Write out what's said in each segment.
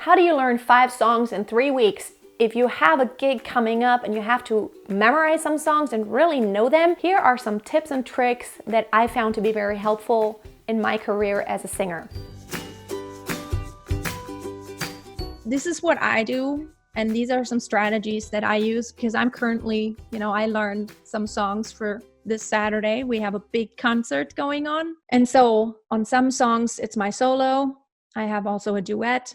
How do you learn 5 songs in 3 weeks? If you have a gig coming up and you have to memorize some songs and really know them, here are some tips and tricks that I found to be very helpful in my career as a singer. This is what I do, and these are some strategies that I use because I'm currently, I learned some songs for this Saturday. We have a big concert going on. And so on some songs, it's my solo. I have also a duet.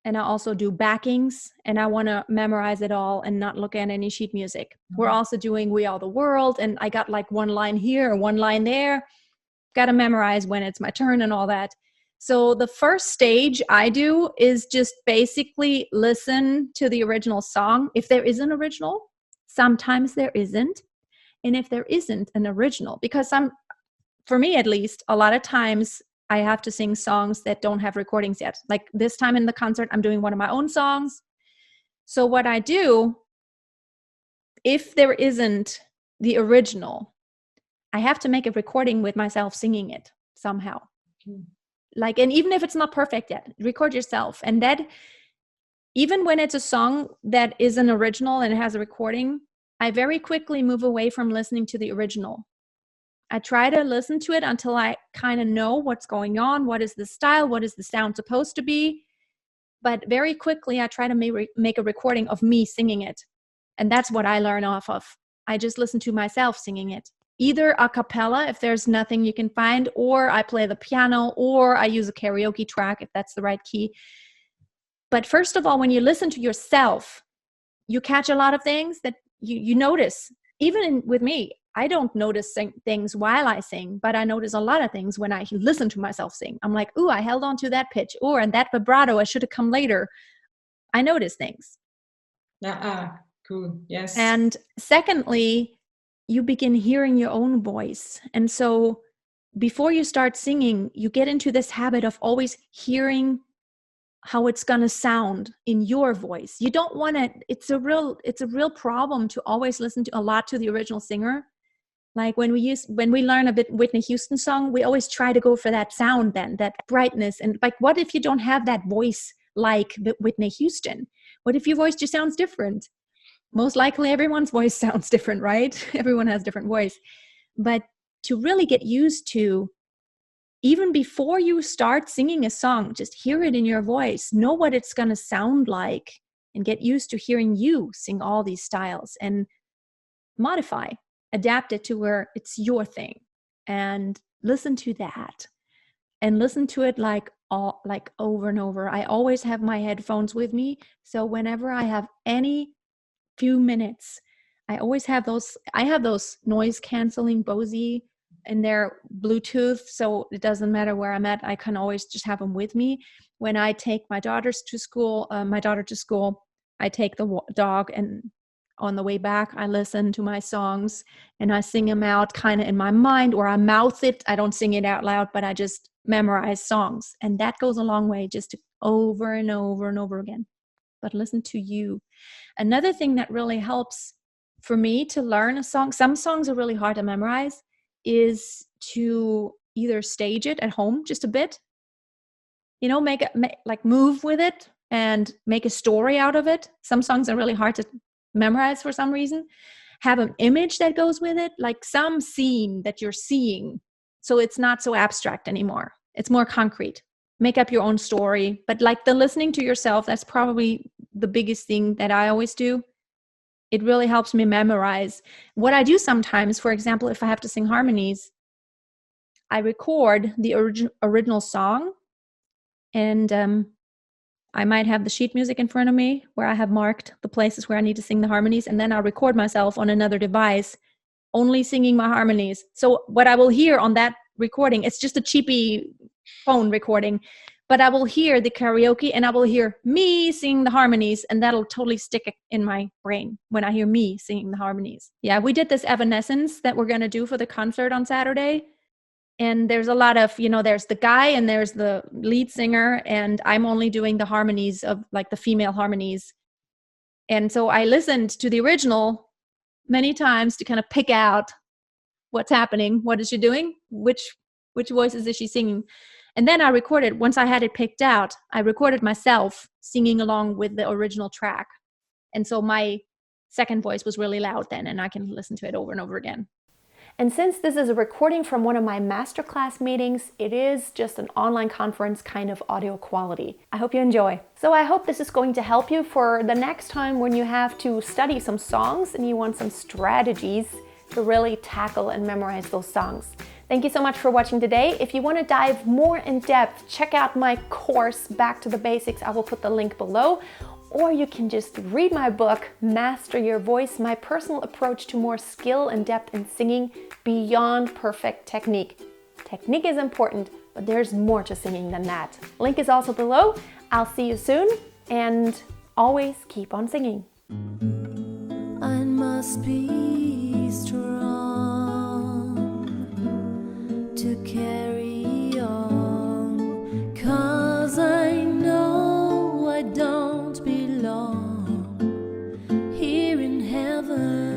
And I also do backings, and I want to memorize it all and not look at any sheet music. We're also doing We Are the World, and I got like one line here, one line there. Got to memorize when it's my turn and all that. So the first stage I do is just basically listen to the original song. If there is an original, sometimes there isn't. And if there isn't an original, because for me at least, a lot of times I have to sing songs that don't have recordings yet. Like this time in the concert, I'm doing one of my own songs. So what I do, if there isn't the original, I have to make a recording with myself singing it somehow. Like, and even if it's not perfect yet, record yourself. And that, even when it's a song that is an original and it has a recording, I very quickly move away from listening to the original. I try to listen to it until I kind of know what's going on. What is the style? What is the sound supposed to be? But very quickly, I try to make a recording of me singing it. And that's what I learn off of. I just listen to myself singing it. Either a cappella, if there's nothing you can find, or I play the piano, or I use a karaoke track, if that's the right key. But first of all, when you listen to yourself, you catch a lot of things that you notice. Even with me, I don't notice things while I sing, but I notice a lot of things when I listen to myself sing. I'm like, ooh, I held on to that pitch. Or and that vibrato, I should have come later. I notice things. Cool. Yes. And secondly, you begin hearing your own voice. And so before you start singing, you get into this habit of always hearing how it's going to sound in your voice. You don't want to, it's a real problem to always listen to a lot to the original singer. Like when we learn a bit Whitney Houston song, we always try to go for that sound then, that brightness. And like, what if you don't have that voice like Whitney Houston? What if your voice just sounds different? Most likely everyone's voice sounds different, right? Everyone has different voice. But to really get used to, even before you start singing a song, just hear it in your voice, know what it's going to sound like, and get used to hearing you sing all these styles and modify, adapt it to where it's your thing, and listen to that and listen to it like over and over. I always have my headphones with me. So whenever I have any few minutes, I have those noise canceling Bose and they're Bluetooth, so it doesn't matter where I'm at. I can always just have them with me. When I take my daughter to school, I take the dog, and on the way back, I listen to my songs and I sing them out kind of in my mind, or I mouth it. I don't sing it out loud, but I just memorize songs. And that goes a long way, just to over and over and over again. But listen to you. Another thing that really helps for me to learn a song, some songs are really hard to memorize, is to either stage it at home just a bit, move with it and make a story out of it. Some songs are really hard to memorize for some reason. Have an image that goes with it, like some scene that you're seeing. So it's not so abstract anymore. It's more concrete. Make up your own story. But like the listening to yourself, that's probably the biggest thing that I always do. It really helps me memorize. What I do sometimes, for example, if I have to sing harmonies, I record the original song, and I might have the sheet music in front of me where I have marked the places where I need to sing the harmonies, and then I'll record myself on another device only singing my harmonies. So what I will hear on that recording, it's just a cheapy phone recording, but I will hear the karaoke and I will hear me singing the harmonies, and that'll totally stick in my brain when I hear me singing the harmonies. Yeah, we did this Evanescence that we're going to do for the concert on Saturday. And there's a lot of, there's the guy and there's the lead singer, and I'm only doing the harmonies of like the female harmonies. And so I listened to the original many times to kind of pick out what's happening. What is she doing? Which voices is she singing? And then I recorded, once I had it picked out, I recorded myself singing along with the original track. And so my second voice was really loud then, and I can listen to it over and over again. And since this is a recording from one of my masterclass meetings, it is just an online conference kind of audio quality. I hope you enjoy. So I hope this is going to help you for the next time when you have to study some songs and you want some strategies to really tackle and memorize those songs. Thank you so much for watching today. If you want to dive more in depth, check out my course, Back to the Basics. I will put the link below. Or you can just read my book, Master Your Voice, my personal approach to more skill and depth in singing beyond perfect technique. Technique is important, but there's more to singing than that. Link is also below. I'll see you soon, and always keep on singing. I must be strong to carry on, 'cause I know I don't belong here in heaven.